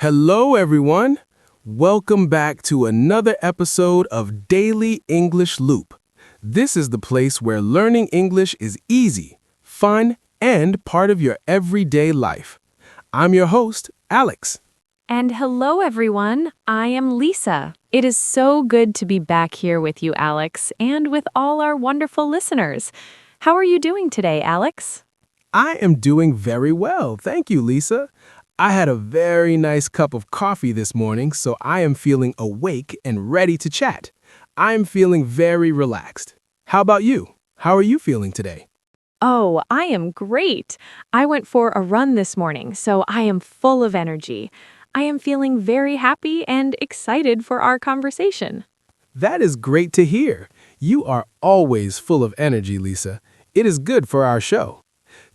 Hello, everyone. Welcome back to another episode of Daily English Loop. This is the place where learning English is easy, fun, and part of your everyday life. I'm your host, Alex. And hello, everyone. I am Lisa. It is so good to be back here with you, Alex, and with all our wonderful listeners. How are you doing today, Alex? I am doing very well. Thank you, Lisa. I had a very nice cup of coffee this morning, so I am feeling awake and ready to chat. I am feeling very relaxed. How about you? How are you feeling today? Oh, I am great. I went for a run this morning, so I am full of energy. I am feeling very happy and excited for our conversation. That is great to hear. You are always full of energy, Lisa. It is good for our show.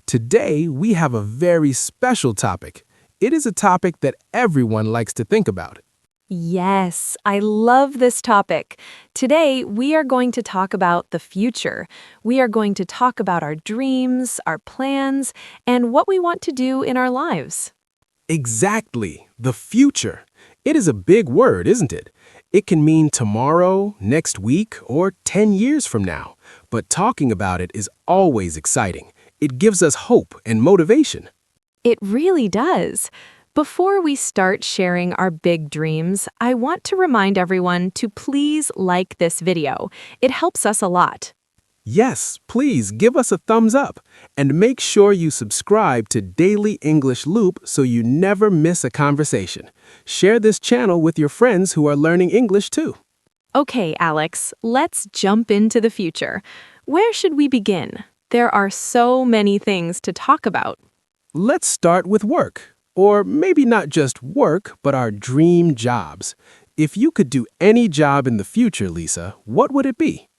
Today, we have a very special topic. It is a topic that everyone likes to think about. Yes, I love this topic. Today, we are going to talk about the future. We are going to talk about our dreams, our plans, and what we want to do in our lives. Exactly, the future. It is a big word, isn't it? It can mean tomorrow, next week, or 10 years from now. But talking about it is always exciting. It gives us hope and motivation. It really does. Before we start sharing our big dreams, I want to remind everyone to please like this video. It helps us a lot. Yes, please give us a thumbs up and make sure you subscribe to Daily English Loop so you never miss a conversation. Share this channel with your friends who are learning English too. Okay, Alex, let's jump into the future. Where should we begin? There are so many things to talk about. Let's start with work. Or maybe not just work, but our dream jobs. If you could do any job in the future, Lisa, what would it be?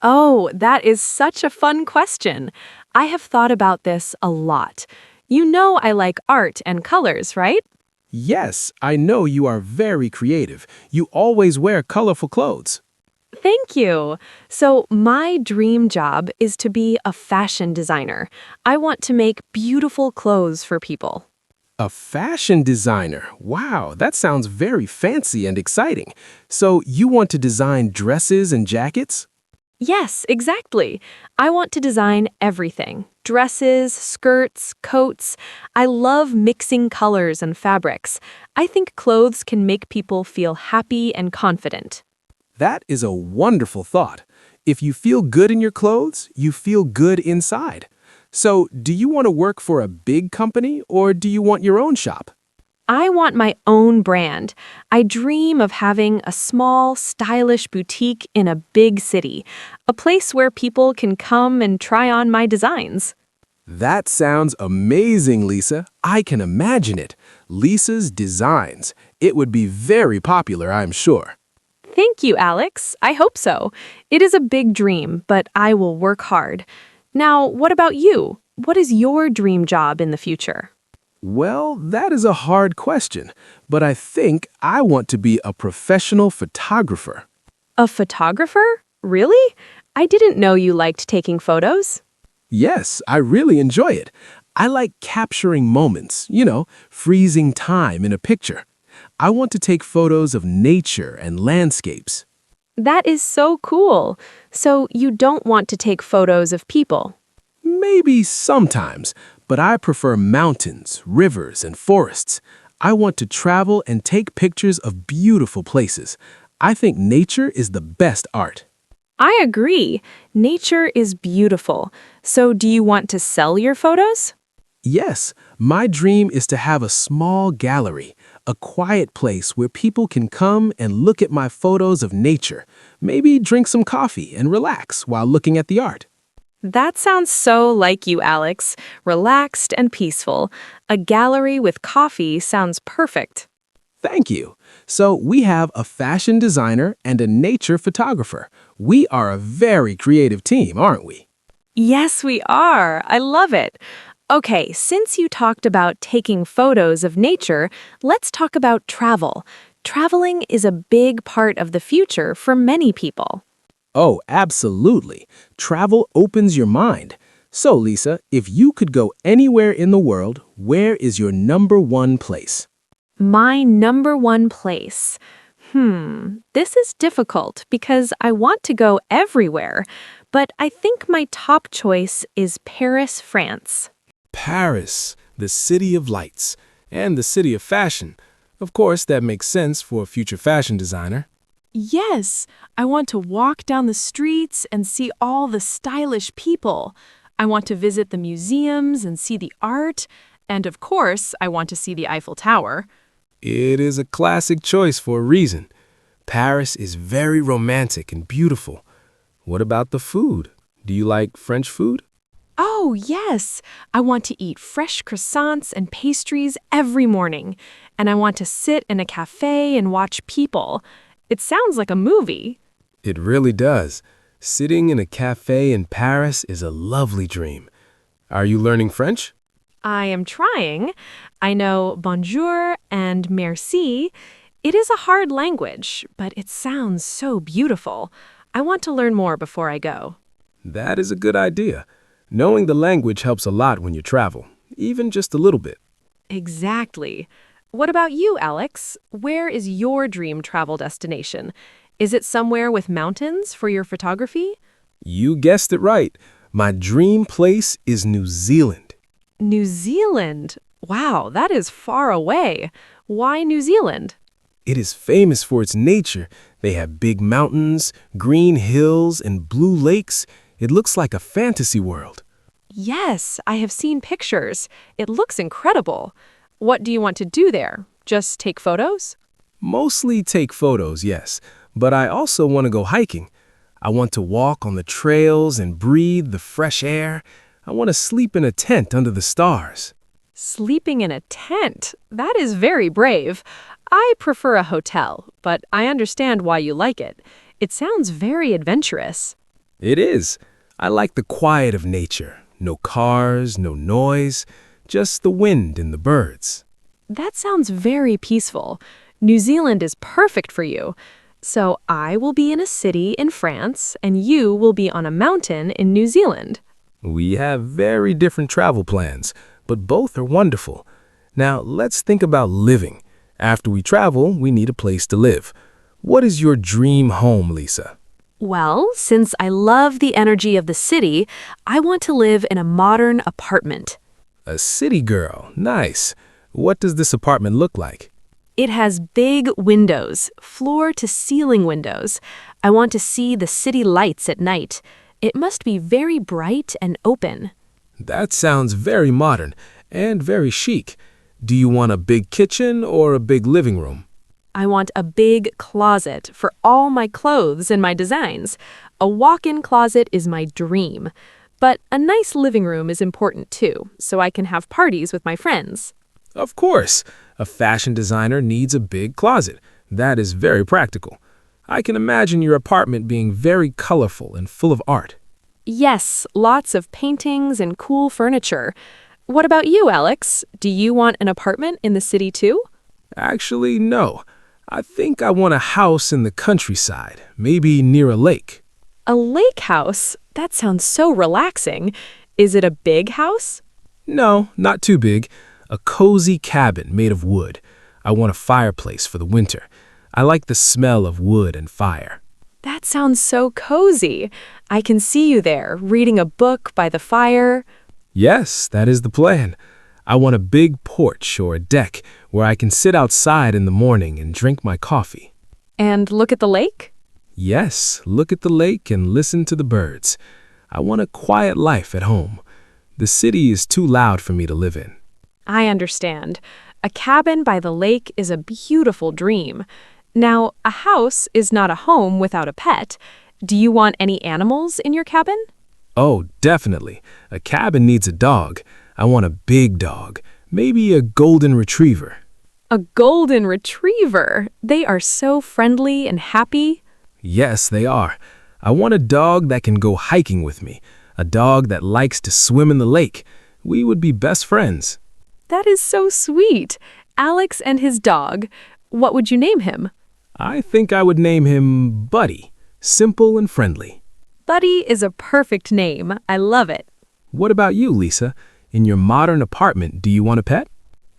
Oh, that is such a fun question. I have thought about this a lot. You know I like art and colors, right? Yes, I know you are very creative. You always wear colorful clothes. Thank you. So, my dream job is to be a fashion designer. I want to make beautiful clothes for people. A fashion designer. Wow, that sounds very fancy and exciting. So you want to design dresses and jackets? Yes, exactly. I want to design everything. Dresses, skirts, coats. I love mixing colors and fabrics. I think clothes can make people feel happy and confident. That is a wonderful thought. If you feel good in your clothes, you feel good inside. So, do you want to work for a big company or do you want your own shop? I want my own brand. I dream of having a small, stylish boutique in a big city, a place where people can come and try on my designs. That sounds amazing, Lisa. I can imagine it. Lisa's Designs. It would be very popular, I'm sure. Thank you, Alex. I hope so. It is a big dream, but I will work hard. Now, what about you? What is your dream job in the future? Well, that is a hard question, but I think I want to be a professional photographer. A photographer? Really? I didn't know you liked taking photos. Yes, I really enjoy it. I like capturing moments, freezing time in a picture. I want to take photos of nature and landscapes. That is so cool. So you don't want to take photos of people? Maybe sometimes, but I prefer mountains, rivers, and forests. I want to travel and take pictures of beautiful places. I think nature is the best art. I agree. Nature is beautiful. So do you want to sell your photos? Yes, my dream is to have a small gallery, a quiet place where people can come and look at my photos of nature, maybe drink some coffee and relax while looking at the art. That sounds so like you, Alex. Relaxed and peaceful. A gallery with coffee sounds perfect. Thank you. So we have a fashion designer and a nature photographer. We are a very creative team, aren't we? Yes, we are. I love it. Okay, since you talked about taking photos of nature, let's talk about travel. Traveling is a big part of the future for many people. Oh, absolutely. Travel opens your mind. So, Lisa, if you could go anywhere in the world, where is your number one place? My number one place. This is difficult because I want to go everywhere, but I think my top choice is Paris, France. Paris, the city of lights, and the city of fashion. Of course, that makes sense for a future fashion designer. Yes, I want to walk down the streets and see all the stylish people. I want to visit the museums and see the art. And of course, I want to see the Eiffel Tower. It is a classic choice for a reason. Paris is very romantic and beautiful. What about the food? Do you like French food? Oh, yes. I want to eat fresh croissants and pastries every morning. And I want to sit in a cafe and watch people. It sounds like a movie. It really does. Sitting in a cafe in Paris is a lovely dream. Are you learning French? I am trying. I know bonjour and merci. It is a hard language, but it sounds so beautiful. I want to learn more before I go. That is a good idea. Knowing the language helps a lot when you travel, even just a little bit. Exactly. What about you, Alex? Where is your dream travel destination? Is it somewhere with mountains for your photography? You guessed it right. My dream place is New Zealand. New Zealand? Wow, that is far away. Why New Zealand? It is famous for its nature. They have big mountains, green hills, and blue lakes. It looks like a fantasy world. Yes, I have seen pictures. It looks incredible. What do you want to do there? Just take photos? Mostly take photos, yes, but I also want to go hiking. I want to walk on the trails and breathe the fresh air. I want to sleep in a tent under the stars. Sleeping in a tent? That is very brave. I prefer a hotel, but I understand why you like it. It sounds very adventurous. It is. I like the quiet of nature. No cars, no noise, just the wind and the birds. That sounds very peaceful. New Zealand is perfect for you. So I will be in a city in France, and you will be on a mountain in New Zealand. We have very different travel plans, but both are wonderful. Now, let's think about living. After we travel, we need a place to live. What is your dream home, Lisa? Well, since I love the energy of the city, I want to live in a modern apartment. A city girl. Nice. What does this apartment look like? It has big windows, floor-to-ceiling windows. I want to see the city lights at night. It must be very bright and open. That sounds very modern and very chic. Do you want a big kitchen or a big living room? I want a big closet for all my clothes and my designs. A walk-in closet is my dream. But a nice living room is important too, so I can have parties with my friends. Of course. A fashion designer needs a big closet. That is very practical. I can imagine your apartment being very colorful and full of art. Yes, lots of paintings and cool furniture. What about you, Alex? Do you want an apartment in the city too? Actually, no. I think I want a house in the countryside, maybe near a lake. A lake house? That sounds so relaxing. Is it a big house? No, not too big. A cozy cabin made of wood. I want a fireplace for the winter. I like the smell of wood and fire. That sounds so cozy. I can see you there, reading a book by the fire. Yes, that is the plan. I want a big porch or a deck where I can sit outside in the morning and drink my coffee. And look at the lake? Yes, look at the lake and listen to the birds. I want a quiet life at home. The city is too loud for me to live in. I understand. A cabin by the lake is a beautiful dream. Now, a house is not a home without a pet. Do you want any animals in your cabin? Oh, definitely. A cabin needs a dog. I want a big dog, maybe a golden retriever. A golden retriever. They are so friendly and happy. Yes, they are. I want a dog that can go hiking with me, a dog that likes to swim in the lake. We would be best friends. That is so sweet. Alex and his dog. What would you name him? I think I would name him Buddy, simple and friendly. Buddy is a perfect name. I love it. What about you, Lisa? In your modern apartment, do you want a pet?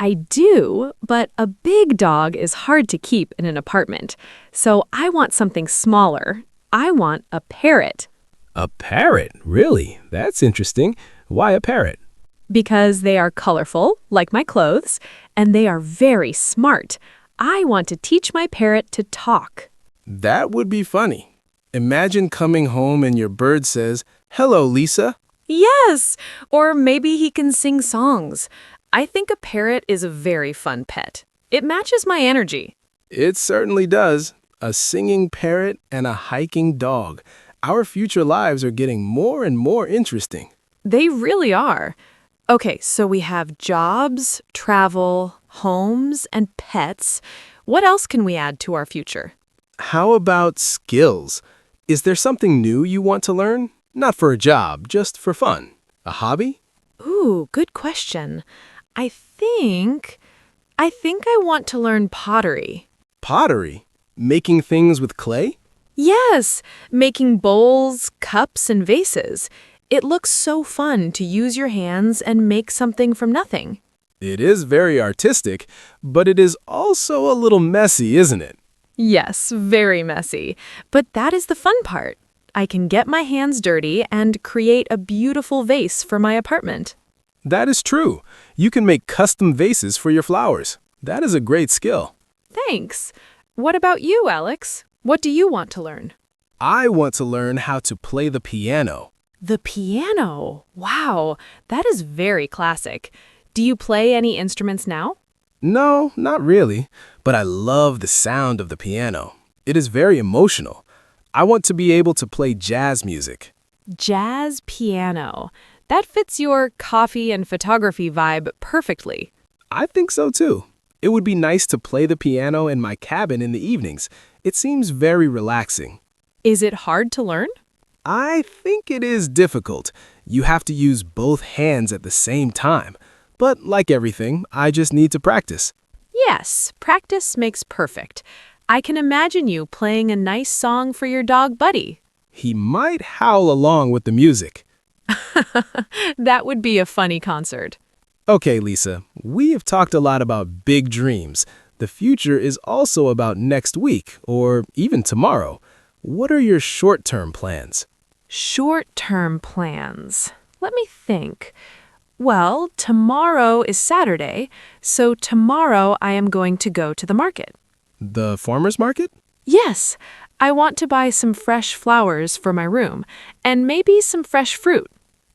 I do, but a big dog is hard to keep in an apartment. So I want something smaller. I want a parrot. A parrot? Really? That's interesting. Why a parrot? Because they are colorful, like my clothes, and they are very smart. I want to teach my parrot to talk. That would be funny. Imagine coming home and your bird says, "Hello, Lisa." Yes, or maybe he can sing songs. I think a parrot is a very fun pet. It matches my energy. It certainly does. A singing parrot and a hiking dog. Our future lives are getting more and more interesting. They really are. Okay, so we have jobs, travel, homes, and pets. What else can we add to our future? How about skills? Is there something new you want to learn? Not for a job, just for fun. A hobby? Ooh, good question. I think I want to learn pottery. Pottery? Making things with clay? Yes, making bowls, cups, and vases. It looks so fun to use your hands and make something from nothing. It is very artistic, but it is also a little messy, isn't it? Yes, very messy. But that is the fun part. I can get my hands dirty and create a beautiful vase for my apartment. That is true. You can make custom vases for your flowers. That is a great skill. Thanks. What about you, Alex? What do you want to learn? I want to learn how to play the piano. The piano. Wow, that is very classic. Do you play any instruments now? No, not really, but I love the sound of the piano. It is very emotional. I want to be able to play jazz music. Jazz piano. That fits your coffee and photography vibe perfectly. I think so too. It would be nice to play the piano in my cabin in the evenings. It seems very relaxing. Is it hard to learn? I think it is difficult. You have to use both hands at the same time. But like everything, I just need to practice. Yes, practice makes perfect. I can imagine you playing a nice song for your dog Buddy. He might howl along with the music. That would be a funny concert. Okay, Lisa, we have talked a lot about big dreams. The future is also about next week or even tomorrow. What are your short-term plans? Short-term plans. Let me think. Well, tomorrow is Saturday, so tomorrow I am going to go to the market. The farmer's market? Yes, I want to buy some fresh flowers for my room and maybe some fresh fruit.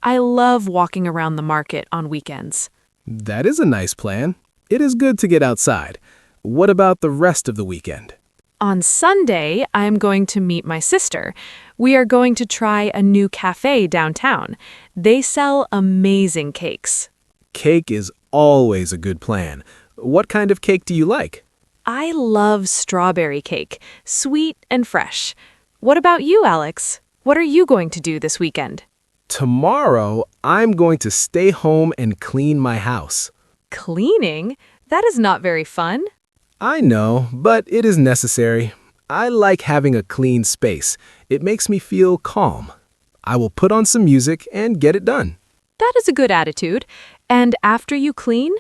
I love walking around the market on weekends. That is a nice plan. It is good to get outside. What about the rest of the weekend? On Sunday, I am going to meet my sister. We are going to try a new cafe downtown. They sell amazing cakes. Cake is always a good plan. What kind of cake do you like? I love strawberry cake, sweet and fresh. What about you, Alex? What are you going to do this weekend? Tomorrow, I'm going to stay home and clean my house. Cleaning? That is not very fun. I know, but it is necessary. I like having a clean space. It makes me feel calm. I will put on some music and get it done. That is a good attitude. And after you clean?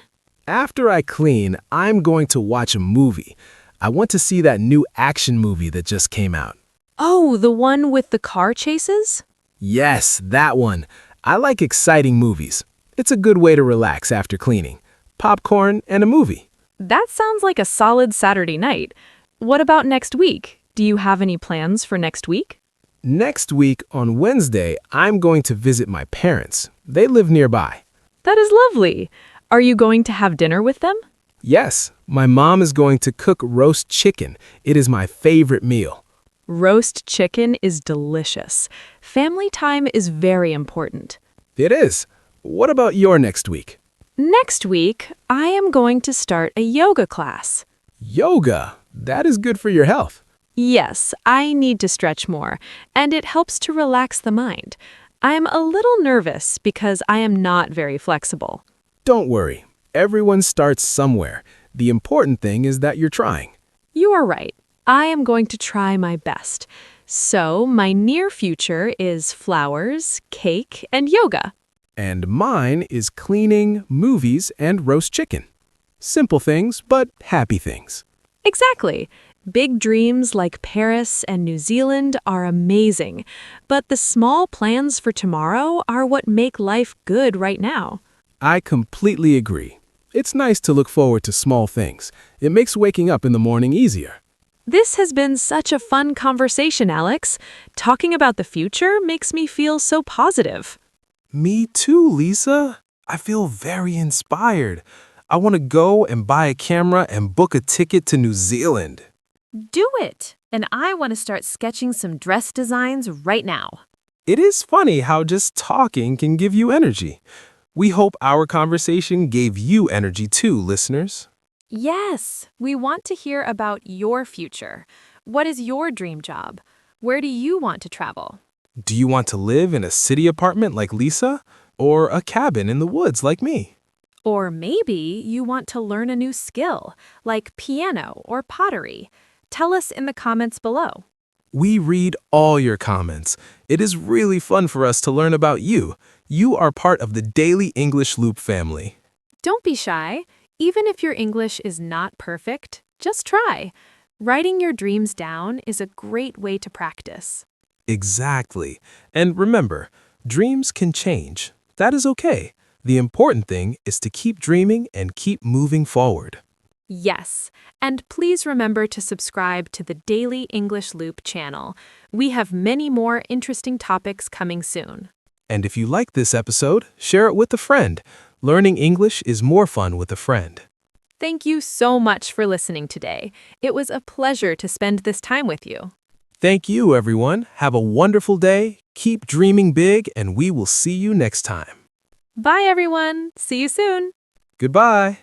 After I clean, I'm going to watch a movie. I want to see that new action movie that just came out. Oh, the one with the car chases? Yes, that one. I like exciting movies. It's a good way to relax after cleaning. Popcorn and a movie. That sounds like a solid Saturday night. What about next week? Do you have any plans for next week? Next week, on Wednesday, I'm going to visit my parents. They live nearby. That is lovely. Are you going to have dinner with them? Yes, my mom is going to cook roast chicken. It is my favorite meal. Roast chicken is delicious. Family time is very important. It is. What about your next week? Next week, I am going to start a yoga class. Yoga. That is good for your health. Yes, I need to stretch more, and it helps to relax the mind. I am a little nervous because I am not very flexible. Don't worry. Everyone starts somewhere. The important thing is that you're trying. You are right. I am going to try my best. So, my near future is flowers, cake, and yoga. And mine is cleaning, movies, and roast chicken. Simple things, but happy things. Exactly. Big dreams like Paris and New Zealand are amazing, but the small plans for tomorrow are what make life good right now. I completely agree. It's nice to look forward to small things. It makes waking up in the morning easier. This has been such a fun conversation, Alex. Talking about the future makes me feel so positive. Me too, Lisa. I feel very inspired. I want to go and buy a camera and book a ticket to New Zealand. Do it! And I want to start sketching some dress designs right now. It is funny how just talking can give you energy. We hope our conversation gave you energy too, listeners. Yes, we want to hear about your future. What is your dream job? Where do you want to travel? Do you want to live in a city apartment like Lisa? Or a cabin in the woods like me? Or maybe you want to learn a new skill, like piano or pottery. Tell us in the comments below. We read all your comments. It is really fun for us to learn about you. You are part of the Daily English Loop family. Don't be shy. Even if your English is not perfect, just try. Writing your dreams down is a great way to practice. Exactly. And remember, dreams can change. That is okay. The important thing is to keep dreaming and keep moving forward. Yes, and please remember to subscribe to the Daily English Loop channel. We have many more interesting topics coming soon. And if you like this episode, share it with a friend. Learning English is more fun with a friend. Thank you so much for listening today. It was a pleasure to spend this time with you. Thank you, everyone. Have a wonderful day. Keep dreaming big, and we will see you next time. Bye, everyone. See you soon. Goodbye.